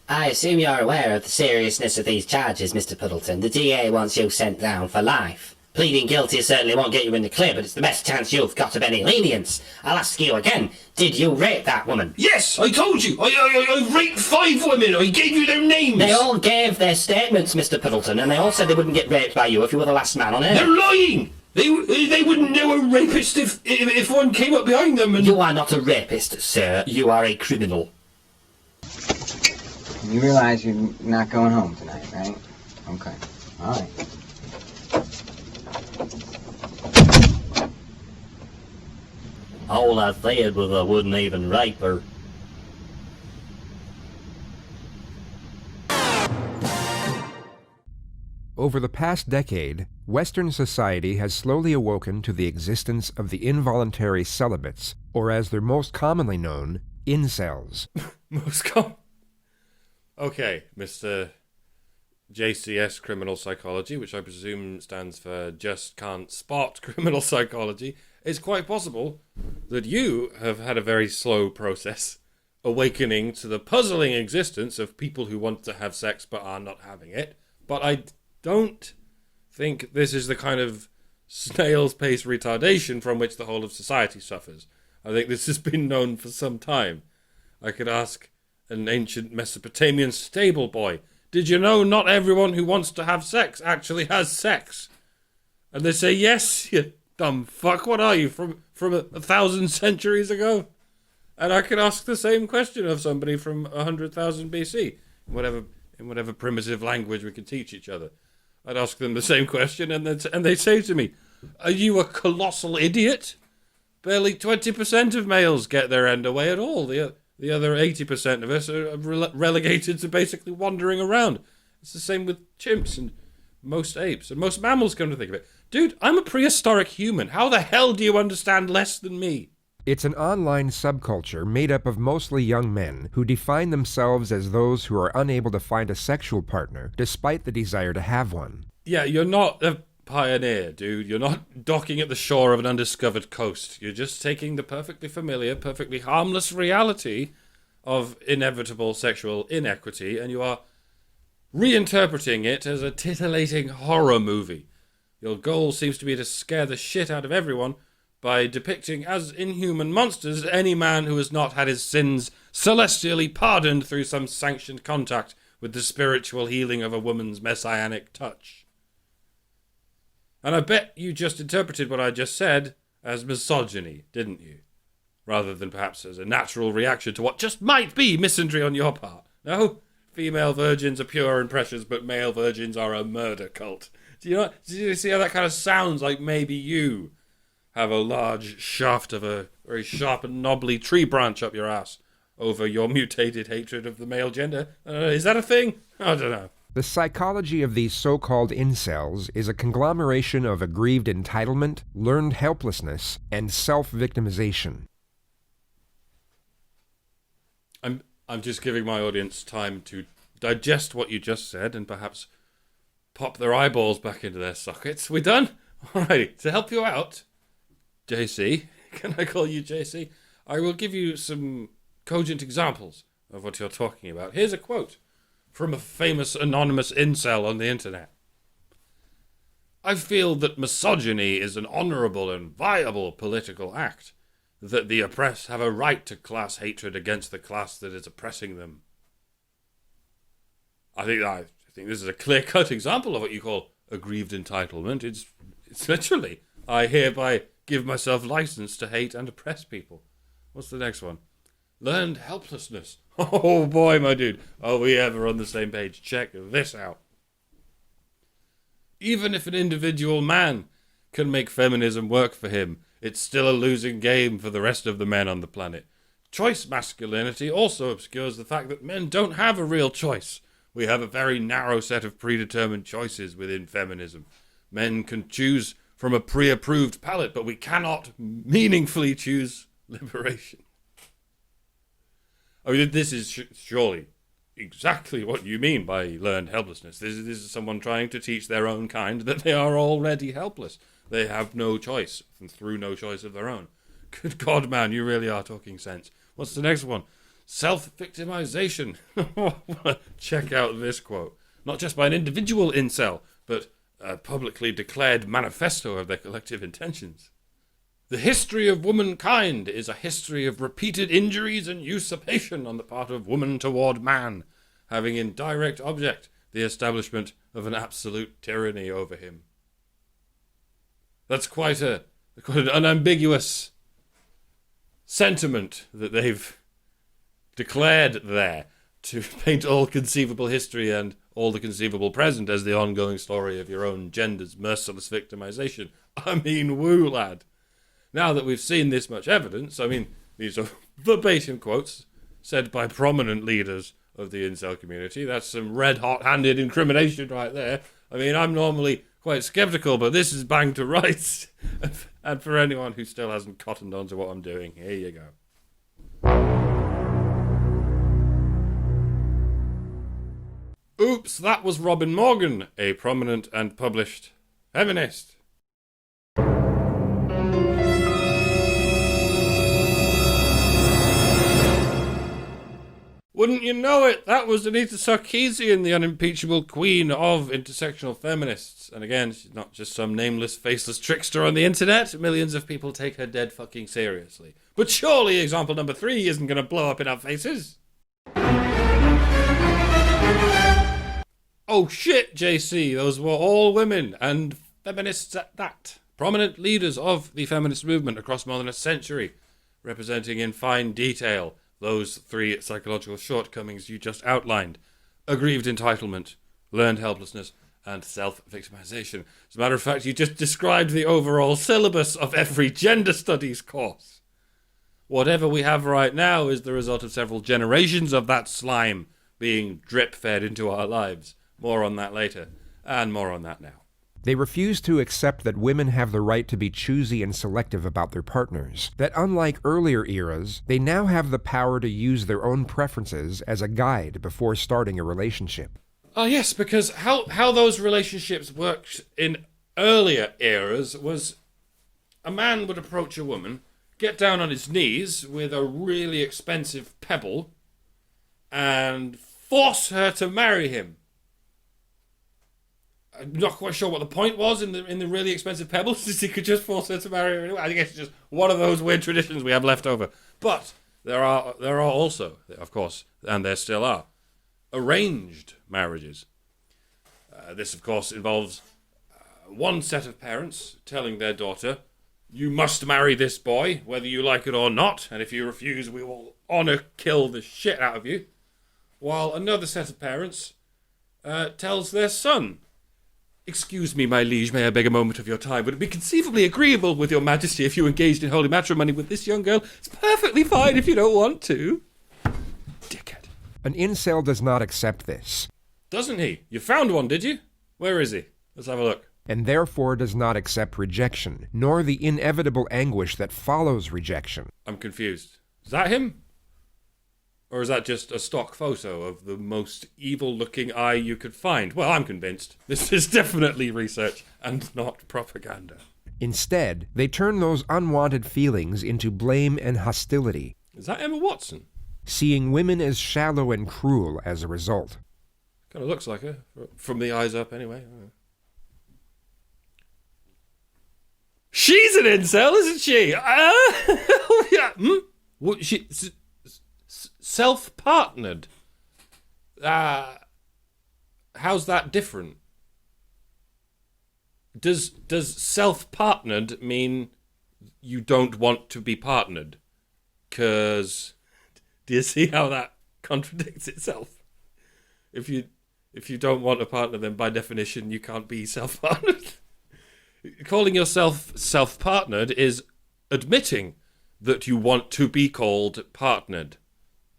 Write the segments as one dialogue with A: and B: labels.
A: I assume you're aware of the seriousness of these charges, Mr. Puddleton. The DA wants you sent down for life. Pleading guilty certainly won't get you in the clear, but it's the best chance you've got of any lenience. I'll ask you again, did you rape that woman?
B: Yes, I told you. I raped 5 women. I gave you their names.
A: They all gave their statements, Mr. Puddleton, and they all said they wouldn't get raped by you if you were the last man on Earth.
B: They're lying. They wouldn't know a rapist if one came up behind them and...
A: You are not a rapist, sir. You are a criminal.
C: You realize you're not going home tonight, right? Okay. All right.
A: All I said was I wouldn't even rape her.
D: Over the past decade, Western society has slowly awoken to the existence of the involuntary celibates, or as they're most commonly known, incels.
E: Okay, Mr. JCS Criminal Psychology, which I presume stands for Just Can't Spot Criminal Psychology, it's quite possible that you have had a very slow process awakening to the puzzling existence of people who want to have sex but are not having it. But I don't think this is the kind of snail's pace retardation from which the whole of society suffers. I think this has been known for some time. I could ask an ancient Mesopotamian stable boy, did you know not everyone who wants to have sex actually has sex? And they say, yes, you dumb fuck, what are you, from 1,000 centuries ago? And I could ask the same question of somebody from 100,000 BC, in whatever primitive language we could teach each other. I'd ask them the same question, and they'd say to me, are you a colossal idiot? Barely 20% of males get their end away at all. The other 80% of us are relegated to basically wandering around. It's the same with chimps and most apes and most mammals, come to think of it. Dude, I'm a prehistoric human. How the hell do you understand less than me?
D: It's an online subculture made up of mostly young men who define themselves as those who are unable to find a sexual partner despite the desire to have one.
E: Yeah, you're not a pioneer, dude. You're not docking at the shore of an undiscovered coast. You're just taking the perfectly familiar, perfectly harmless reality of inevitable sexual inequity, and you are reinterpreting it as a titillating horror movie. Your goal seems to be to scare the shit out of everyone by depicting as inhuman monsters any man who has not had his sins celestially pardoned through some sanctioned contact with the spiritual healing of a woman's messianic touch. And I bet you just interpreted what I just said as misogyny, didn't you? Rather than perhaps as a natural reaction to what just might be misandry on your part. No? Female virgins are pure and precious, but male virgins are a murder cult. Do you see how that kind of sounds like maybe you have a large shaft of a very sharp and knobbly tree branch up your ass over your mutated hatred of the male gender? Is that a thing? I don't know.
D: The psychology of these so-called incels is a conglomeration of aggrieved entitlement, learned helplessness, and self-victimization.
E: I'm just giving my audience time to digest what you just said and perhaps pop their eyeballs back into their sockets. We done? Alrighty, to help you out, JC, can I call you JC? I will give you some cogent examples of what you're talking about. Here's a quote from a famous anonymous incel on the internet. I feel that misogyny is an honourable and viable political act, that the oppressed have a right to class hatred against the class that is oppressing them. I think this is a clear-cut example of what you call aggrieved entitlement. It's literally, I hereby give myself license to hate and oppress people. What's the next one? Learned helplessness. Oh boy, my dude. Are we ever on the same page? Check this out. Even if an individual man can make feminism work for him, it's still a losing game for the rest of the men on the planet. Choice masculinity also obscures the fact that men don't have a real choice. We have a very narrow set of predetermined choices within feminism. Men can choose from a pre-approved palette, but we cannot meaningfully choose liberation. I mean, this is surely exactly what you mean by learned helplessness. This is someone trying to teach their own kind that they are already helpless. They have no choice, and through no choice of their own. Good God, man, you really are talking sense. What's the next one? self-victimization. Check out this quote. Not just by an individual incel, but a publicly declared manifesto of their collective intentions. The history of womankind is a history of repeated injuries and usurpation on the part of woman toward man, having in direct object the establishment of an absolute tyranny over him. That's quite an unambiguous sentiment that they've declared there to paint all conceivable history and all the conceivable present as the ongoing story of your own gender's merciless victimization. I mean, woo, lad. Now that we've seen this much evidence, I mean, these are verbatim quotes said by prominent leaders of the incel community. That's some red-hot-handed incrimination right there. I mean, I'm normally quite sceptical, but this is bang to rights. And for anyone who still hasn't cottoned on to what I'm doing, here you go. Oops, that was Robin Morgan, a prominent and published feminist. Wouldn't you know it? That was Anita Sarkeesian, the unimpeachable queen of intersectional feminists. And again, she's not just some nameless, faceless trickster on the internet. Millions of people take her dead fucking seriously. But surely example number 3 isn't going to blow up in our faces. Oh shit, JC, those were all women, and feminists at that. Prominent leaders of the feminist movement across more than a century, representing in fine detail those 3 psychological shortcomings you just outlined: aggrieved entitlement, learned helplessness, and self-victimization. As a matter of fact, you just described the overall syllabus of every gender studies course. Whatever we have right now is the result of several generations of that slime being drip-fed into our lives. More on that later, and more on that now.
D: They refuse to accept that women have the right to be choosy and selective about their partners, that unlike earlier eras, they now have the power to use their own preferences as a guide before starting a relationship.
E: Oh yes, because how those relationships worked in earlier eras was a man would approach a woman, get down on his knees with a really expensive pebble, and force her to marry him. I'm not quite sure what the point was in the really expensive pebbles. He could just force her to marry her anyway. I guess it's just one of those weird traditions we have left over. But there are also, of course, and there still are, arranged marriages. This, of course, involves one set of parents telling their daughter, "You must marry this boy, whether you like it or not, and if you refuse, we will honor kill the shit out of you." While another set of parents tells their son, "Excuse me, my liege, may I beg a moment of your time? Would it be conceivably agreeable with your majesty if you engaged in holy matrimony with this young girl? It's perfectly fine if you don't want to." Dickhead.
D: An incel does not accept this,
E: Doesn't he? You found one, did you? Where is he? Let's have a look.
D: and therefore does not accept rejection, nor the inevitable anguish that follows rejection.
E: I'm confused. Is that him? Or is that just a stock photo of the most evil-looking eye you could find? Well, I'm convinced. This is definitely research and not propaganda.
D: Instead, they turn those unwanted feelings into blame and hostility,
E: Is that Emma Watson?
D: seeing women as shallow and cruel as a result.
E: Kind of looks like her, from the eyes up anyway. She's an incel, isn't she? Yeah. What, she self-partnered. How's that different? Does self-partnered mean you don't want to be partnered? Because do you see how that contradicts itself? If you don't want a partner, then by definition you can't be self-partnered. Calling yourself self-partnered is admitting that you want to be called partnered,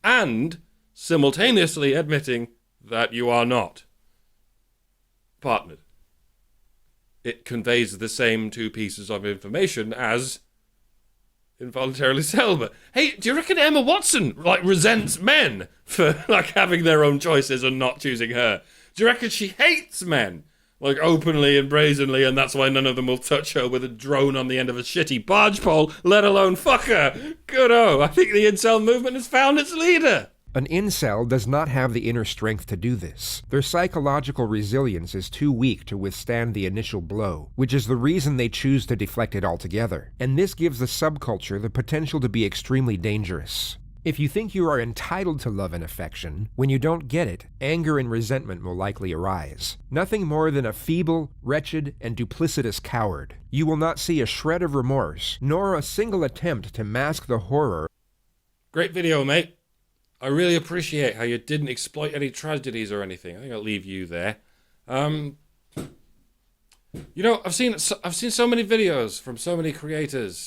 E: and simultaneously admitting that you are not partnered. It conveys the same 2 pieces of information as involuntarily celibate. Hey, do you reckon Emma Watson resents men for having their own choices and not choosing her? Do you reckon she hates men like openly and brazenly, and that's why none of them will touch her with a drone on the end of a shitty barge pole, let alone fuck her. Good-o. I think the incel movement has found its leader.
D: An incel does not have the inner strength to do this. Their psychological resilience is too weak to withstand the initial blow, which is the reason they choose to deflect it altogether. And this gives the subculture the potential to be extremely dangerous. If you think you are entitled to love and affection, when you don't get it, anger and resentment will likely arise. Nothing more than a feeble, wretched, and duplicitous coward. You will not see a shred of remorse, nor a single attempt to mask the horror. Great
E: video, mate. I really appreciate how you didn't exploit any tragedies or anything. I think I'll leave you there. You know, I've seen so many videos from so many creators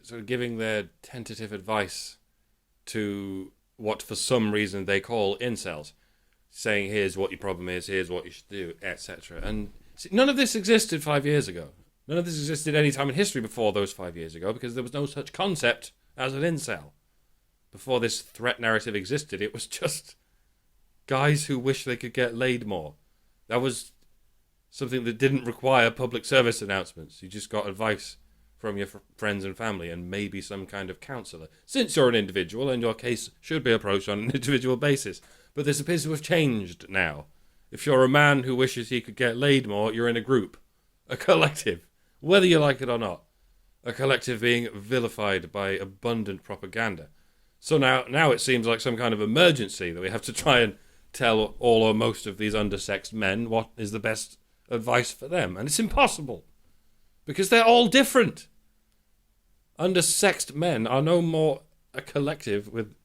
E: sort of giving their tentative advice to what for some reason they call incels, saying here's what your problem is, here's what you should do, etc. And see, none of this existed 5 years ago. None of this existed any time in history before those 5 years ago, because there was no such concept as an incel. Before this threat narrative existed, it was just guys who wish they could get laid more. That was something that didn't require public service announcements. You just got advice from your friends and family and maybe some kind of counsellor. Since you're an individual and your case should be approached on an individual basis. But this appears to have changed now. If you're a man who wishes he could get laid more, you're in a group, a collective, whether you like it or not. A collective being vilified by abundant propaganda. So now it seems like some kind of emergency that we have to try and tell all or most of these undersexed men what is the best advice for them. And it's impossible. Because they're all different. Undersexed men are no more a collective with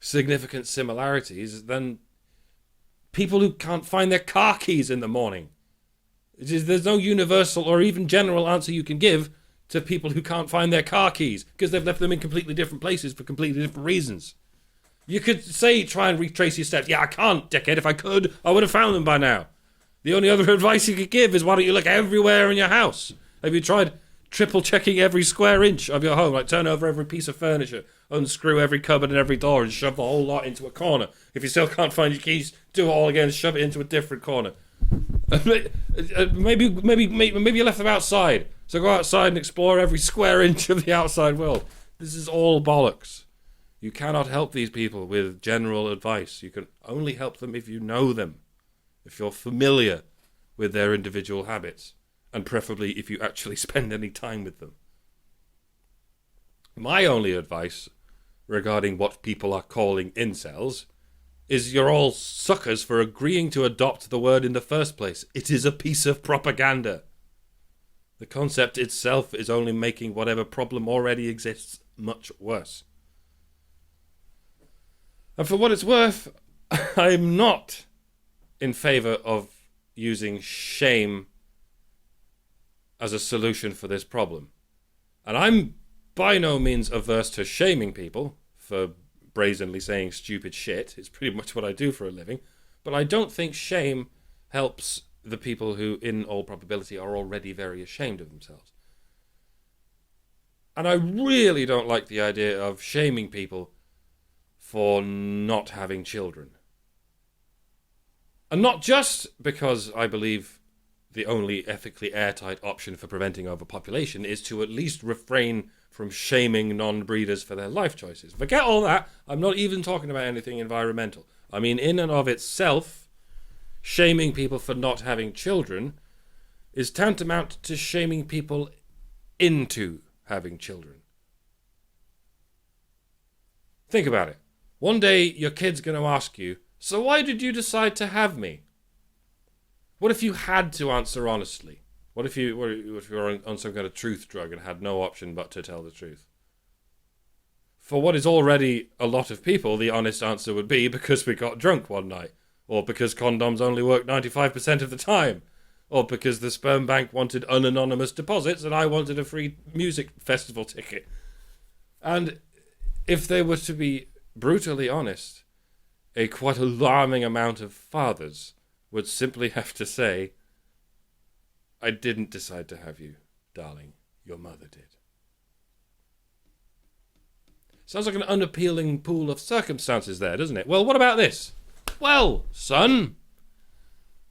E: significant similarities than people who can't find their car keys in the morning. There's no universal or even general answer you can give to people who can't find their car keys because they've left them in completely different places for completely different reasons. You could say, try and retrace your steps. Yeah, I can't, dickhead. If I could, I would have found them by now. The only other advice you could give is why don't you look everywhere in your house? Have you tried triple checking every square inch of your home? Like turn over every piece of furniture, unscrew every cupboard and every door and shove the whole lot into a corner. If you still can't find your keys, do it all again and shove it into a different corner. Maybe you left them outside. So go outside and explore every square inch of the outside world. This is all bollocks. You cannot help these people with general advice. You can only help them if you know them, if you're familiar with their individual habits, and preferably if you actually spend any time with them. My only advice regarding what people are calling incels is you're all suckers for agreeing to adopt the word in the first place. It is a piece of propaganda. The concept itself is only making whatever problem already exists much worse. And for what it's worth, I'm not in favour of using shame as a solution for this problem. And I'm by no means averse to shaming people for brazenly saying stupid shit. It's pretty much what I do for a living. But I don't think shame helps the people who, in all probability, are already very ashamed of themselves. And I really don't like the idea of shaming people for not having children. And not just because I believe the only ethically airtight option for preventing overpopulation is to at least refrain from shaming non-breeders for their life choices. Forget all that. I'm not even talking about anything environmental. I mean, in and of itself, shaming people for not having children is tantamount to shaming people into having children. Think about it. One day, your kid's going to ask you, so why did you decide to have me? What if you had to answer honestly? What if you were on some kind of truth drug and had no option but to tell the truth? For what is already a lot of people, the honest answer would be because we got drunk one night. Or because condoms only work 95% of the time. Or because the sperm bank wanted unanonymous deposits and I wanted a free music festival ticket. And if they were to be brutally honest, a quite alarming amount of fathers would simply have to say, I didn't decide to have you, darling. Your mother did. Sounds like an unappealing pool of circumstances there, doesn't it? Well, what about this? Well, son,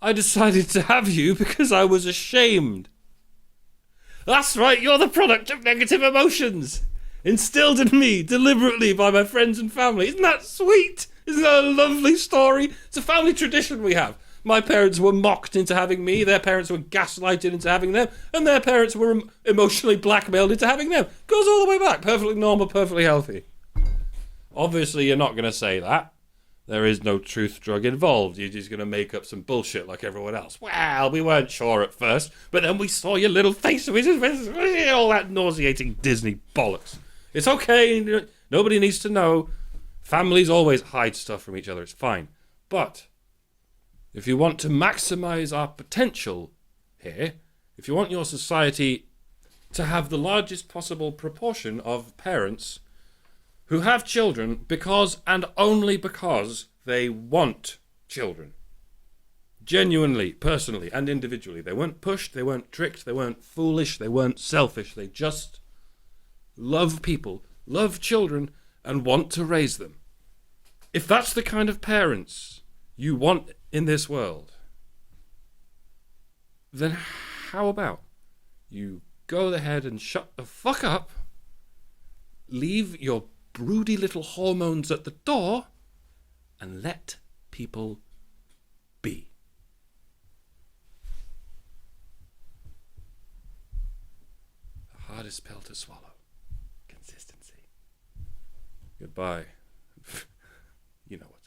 E: I decided to have you because I was ashamed. That's right, you're the product of negative emotions, instilled in me deliberately by my friends and family. Isn't that sweet? Isn't that a lovely story? It's a family tradition we have. My parents were mocked into having me, their parents were gaslighted into having them, and their parents were emotionally blackmailed into having them. Goes all the way back. Perfectly normal, perfectly healthy. Obviously, you're not going to say that. There is no truth drug involved. You're just going to make up some bullshit like everyone else. Well, we weren't sure at first, but then we saw your little face with all that nauseating Disney bollocks. It's okay. Nobody needs to know. Families always hide stuff from each other. It's fine. But if you want to maximize our potential here, if you want your society to have the largest possible proportion of parents who have children because and only because they want children. Genuinely, personally, and individually. They weren't pushed, they weren't tricked, they weren't foolish, they weren't selfish. They just love people, love children, and want to raise them. If that's the kind of parents you want in this world, then how about you go ahead and shut the fuck up, leave your broody little hormones at the door, and let people be. The hardest pill to swallow. Consistency. Goodbye. You know what